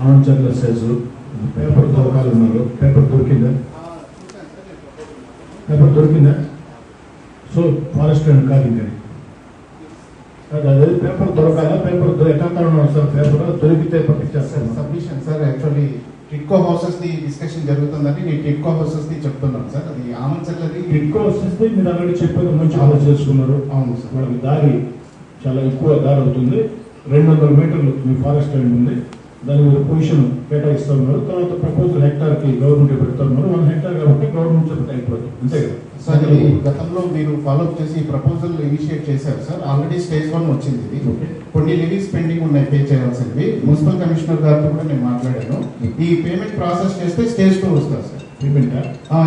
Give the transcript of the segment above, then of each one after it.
ఆంచర్ల SEZ paper దొరకాలన్నారు. Paper దొరికిందా? So forest and కాదు ఇంకా అదే పేపర్ దొరకాల. పేపర్ ఎట్లా సార్? పేపర్ దొరికితే పంపించేస్తారు. Submission sir, actually TIDCO houses the discussion జరుగుతుందని నేను టిట్కో హౌసెస్ ది చెప్తున్నాను సార్. అది ఆమంచర్లది టిట్కో హౌసెస్ ది మీరు ఆల్రెడీ చెప్పేది మంచి ఆలోచన చేసుకున్నారు. అవును సార్. వాళ్ళకి దారి చాలా ఎక్కువ దారి అవుతుంది. 200 మీటర్లు మీ ఫారెస్ట్ ల్యాండ్ ఉంది. దాని మీద పొజిషన్ కేటాయిస్తూ ఉన్నారు. తర్వాత ప్రపోజల్ హెక్టార్కి గవర్నమెంట్ పెడతా ఉన్నారు. 1 హెక్టార్ కాబట్టి గవర్నమెంట్ చెప్తే అయిపోతుంది, అంతే కదా సార్. ఇది గతంలో మీరు ఫాలోఅప్ చేసి ప్రపోజల్ ఇనిషియేట్ చేశారు సార్. ఆల్రెడీ స్టేజ్ 1 వచ్చింది. ఇది కొన్ని లివీస్ పెండింగ్ ఉన్నాయి పే చేయాల్సినవి. మున్సిపల్ కమిషనర్ గారితో కూడా నేను మాట్లాడాను. ఈ పేమెంట్ ప్రాసెస్ చేస్తే స్టేజ్ 2 వస్తుంది సార్. పేమెంట్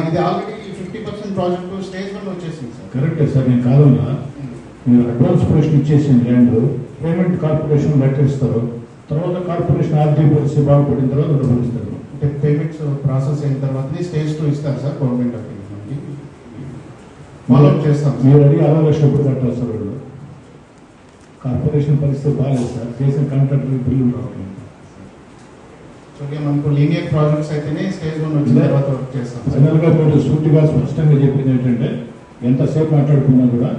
ఇది ఆల్రెడీ 50% ప్రాజెక్ట్ స్టేజ్ 1 వచ్చేసింది సార్. కరెక్టే సార్. నేను కాదన్నా, మీరు అడ్వాన్స్ పొజిషన్ ఇచ్చేసిన ల్యాండ్ పేమెంట్ కార్పొరేషన్ లెటర్ ఇస్తారు. తర్వాత కార్పొరేషన్ ఆర్థిక పరిస్థితి బాగుపడిన తర్వాత డబ్బులు ఇస్తారు. అంటే పేమెంట్స్ ప్రాసెస్ అయిన తర్వాత స్టేజ్ 2 ఇస్తారు సార్ గవర్నమెంట్ ఆఫ్ ఇండియా నుండి. ఫాలోఅప్ చేస్తాం. మీరు అడిగి 60 లక్షలు ఎప్పుడు కట్టాలి సార్? వాళ్ళు కార్పొరేషన్ పరిస్థితి బాగాలేదు సార్. చేసిన కాంట్రాక్టర్ బిల్లు రావట్లేదు. మనకు లీనియర్ ప్రాజెక్ట్స్ అయితేనే స్టేజ్ 1 వచ్చిన తర్వాత వర్క్ చేస్తాం. ఫైనల్గా మీరు సూటిగా స్పష్టంగా చెప్పింది ఏంటంటే, ఎంతసేపు మాట్లాడుకున్నా కూడా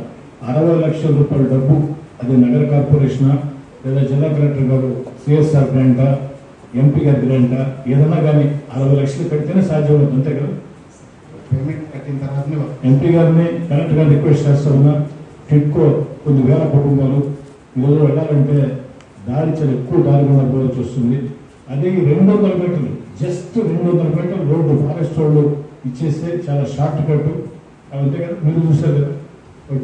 60 లక్షల రూపాయల డబ్బు అది నగర కార్పొరేషన్ లేదా జిల్లా కలెక్టర్ గారు సిఎస్ఆర్ గ్రాంటా, ఎంపీ గారి గ్రాంటా, ఏదన్నా కానీ 60 లక్షలు కడితేనే సాధ్యం అవుతుంది, అంతే కదా? పేమెంట్ కట్టిన తర్వాతనే ఎంపీ గారిని కలెక్టర్ గారిని రిక్వెస్ట్ చేస్తా ఉన్నా. టిట్కో కొన్ని వేల కుటుంబాలు ఈరోజు వెళ్ళాలంటే దారి చాలా ఎక్కువ దారిగా పోవాల్సి వస్తుంది. అదే 200 మీటర్లు, జస్ట్ 200 మీటర్లు రోడ్డు ఫారెస్ట్ రోడ్డు ఇచ్చేస్తే చాలా షార్ట్ కట్, అంతే కదా? మీరు చూసారు కదా.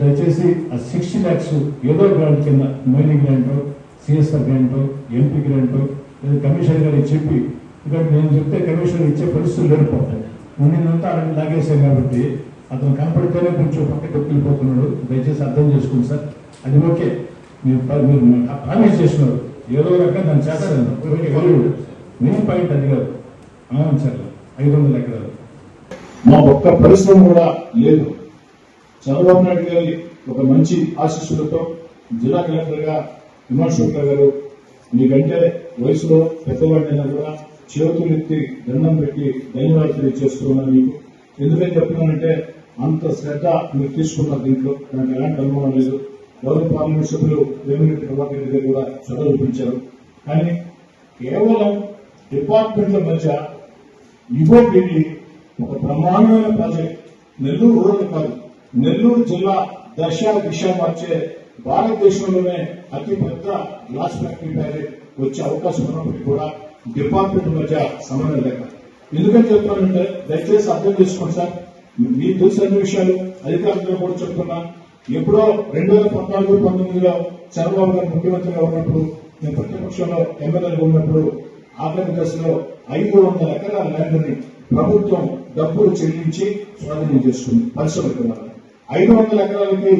దయచేసి ఆ 60 lakhs ఏదో గ్రాంట్ కింద, మైనింగ్ గ్రాంటో, సిఎస్ఆర్ గ్రాంటో, ఎంపీ గ్రాంటో లేదా కమిషనర్ గారికి చెప్పి, ఎందుకంటే నేను చెప్తే కమిషనర్ ఇచ్చే పరిస్థితులు లేకపోతాయి. ముందంతా అక్కడ లాగేశాం కాబట్టి అతను కనపడితేనే కొంచెం పక్కకి వెళ్ళిపోతున్నాడు. దయచేసి అర్థం చేసుకోండి సార్. అది ఓకే, మీరు ప్రామిస్ చేస్తున్నారు, ఏదో రకంగా దాన్ని చేస్తారు. మెయిన్ పాయింట్ అది కాదు. సార్ 500 ఎకరాలు మా ఒక్క పరిశ్రమ కూడా లేదు. చంద్రబాబు నాయుడు గారి ఒక మంచి ఆశీస్సులతో జిల్లా కలెక్టర్ గా హిమాంశుక్ల గారు, మీకంటే వయసులో పెద్దవాడినైనా కూడా చేతులెత్తి దండం పెట్టి ధన్యవాదాలు తెలియజేస్తున్నాను మీకు. ఎందుకని చెప్తున్నానంటే, అంత శ్రద్ధ మీరు తీసుకున్నారు దీంట్లో, నాకు ఎలాంటి అనుభవం లేదు. గౌరవ పార్లమెంట్ సభ్యులు వేమిరెడ్డి ప్రభాకర్ రెడ్డి గారు కూడా చొరవ చూపించారు. కానీ కేవలం డిపార్ట్మెంట్ల మధ్య ఇగో పెళ్లి ఒక బ్రహ్మాండమైన ప్రాజెక్ట్. నెల్లూరు రూరల్ కాదు, నెల్లూరు జిల్లా దశ దిశ మార్చే భారతదేశంలోనే అతిపెద్ద గ్లాస్ ఫ్యాక్టరీ ప్రాజెక్ట్ వచ్చే అవకాశం ఉన్నప్పటికీ కూడా డిపార్ట్మెంట్ మధ్య సమన్వయం లేక. ఎందుకని చెప్తానంటే, దయచేసి అర్థం చేసుకోండి సార్. మీకు తెలిసిన విషయాలు అధికారులు కూడా చెప్తున్నా. ఎప్పుడో 2014-19లో చంద్రబాబు గారు ముఖ్యమంత్రిగా ఉన్నప్పుడు, నేను ప్రతిపక్షంలో ఎమ్మెల్యేగా ఉన్నప్పుడు, ఆఖరి దశలో 500 ఎకరాల ల్యాండ్ని ప్రభుత్వం డబ్బులు చెల్లించి స్వాధీనం చేసుకుంది పరిశ్రమకున్నారు. 500 ఎకరాలకి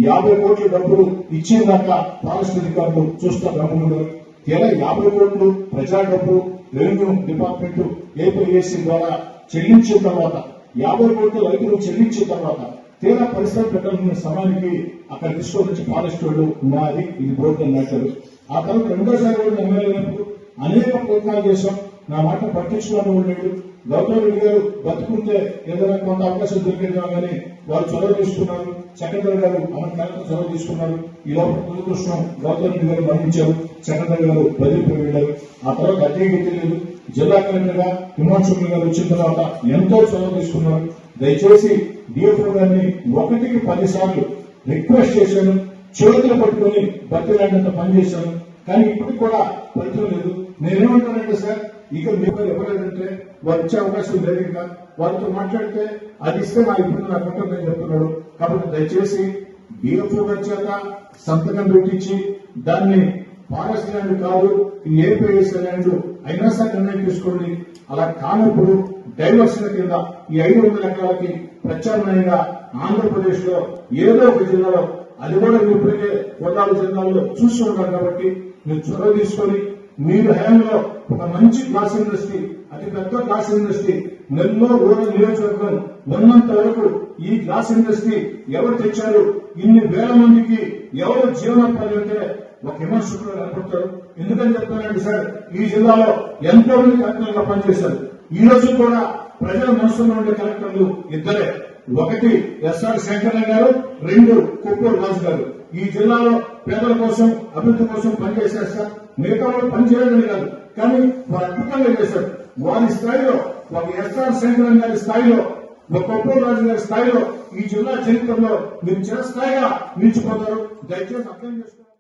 50 కోట్ల డబ్బులు ఇచ్చేదాకా ఫారెస్ట్ అధికారులు చూస్తూ గమనించారు. ఇలా 50 కోట్లు ప్రజా డబ్బు రెవెన్యూ డిపార్ట్మెంట్ ఏపీఎస్సీ ద్వారా చెల్లించిన తర్వాత, 50 కోట్లు రైతులు చెల్లించిన తర్వాత తీరా పరిశ్రమ పెట్టాలన్న సమయానికి అక్కడ తీసుకొచ్చి ఫారెస్ట్ వాళ్ళు ఉన్నది ఇది బోర్డు అన్నట్టు. ఆ తర్వాత రెండోసారి కూడా ఎమ్మెల్యేలకు అనేక ప్రయత్నాలు చేశాం. నా మాట పట్టించుకోవడం ఉండేది. గౌతమ్ రెడ్డి గారు బతుకుంటే ఏదైనా కొంత అవకాశం దొరికేదా కానీ వారు చొరవ తీసుకున్నారు. సెక్రటరీ గారు కలెక్టర్ చొరవ తీసుకున్నారు. ఈ లోపల దురదృష్టం గౌతమ్ రెడ్డి గారు మరణించారు. సెక్రటరీ గారు బదిలీపై వెళ్ళారు. ఆ తర్వాత అదేమీ తెలియదు. జిల్లా కలెక్టర్ గా హిమాంశుక్ల గారు వచ్చిన తర్వాత ఎంతో చొరవ తీసుకున్నారు. దయచేసి డిఎఫ్ఓ గారిని 1కి 10 సార్లు రిక్వెస్ట్ చేశాను. చేతులు పట్టుకుని బతిలాడినంత పనిచేశాను. కానీ ఇప్పటికి కూడా ఫలితం లేదు. నేనేమంటానంటే సార్, ఇక మీకు ఇవ్వలేదంటే వారు ఇచ్చే అవకాశం లేదు. ఇంకా వారితో మాట్లాడితే అది ఇస్తే నా ఇప్పుడు నాకు ఉంటుందని చెప్తున్నాడు. కాబట్టి దయచేసి డిఎఫ్ఓ గారి చేత సంతకం పెట్టించి దాన్ని ఫారెస్ట్ ల్యాండ్ కాదు, ఏపీఎస్ ల్యాండ్ అయినా సరే నిర్ణయం తీసుకోండి. అలా కానప్పుడు డైవర్షన్ కింద ఈ 500 ఎకరాలకి ప్రత్యామ్నాయంగా ఆంధ్రప్రదేశ్ లో ఏదో ఒక జిల్లాలో, అది కూడా మీరు ఇప్పటికే 14 జిల్లాల్లో చూసి ఉంటారు కాబట్టి మీరు చొరవ తీసుకొని మీరు హయాంలో ఒక మంచి గ్లాస్ ఇండస్ట్రీ, అతి పెద్ద గ్లాస్ ఇండస్ట్రీ నెల్లూరు రూరల్ నియోజకవర్గం ఉన్నంత వరకు ఈ గ్లాస్ ఇండస్ట్రీ ఎవరు తెచ్చారు, ఇన్ని వేల మందికి ఎవరు జీవనోపాధి అంటే ఒక విమర్శకులు కనపడతారు. ఎందుకని చెప్తానంటే సార్, ఈ జిల్లాలో ఎంతో మంది కలెక్టర్లుగా పనిచేశారు. ఈ రోజు కూడా ప్రజల మనసులో ఉండే కలెక్టర్లు ఇద్దరే. ఒకటి ఎస్ఆర్ శంకరయ్య గారు, రెండు కొప్పూరు రాజు గారు. ఈ జిల్లాలో పేదల కోసం, అభివృద్ధి కోసం పనిచేశారు సార్. మిగతా వాళ్ళు పనిచేయలేదని కాదు, కానీ వారు అద్భుతంగా చేశారు. వారి స్థాయిలో, ఒక ఎస్ఆర్ శంకరయ్య గారి స్థాయిలో, ఒక కొప్పూరు రాజు గారి స్థాయిలో ఈ జిల్లా చరిత్రలో మీరు చిరస్థాయిగా నిలిచిపోతారు. దయచేసి అర్థం చేసుకోండి.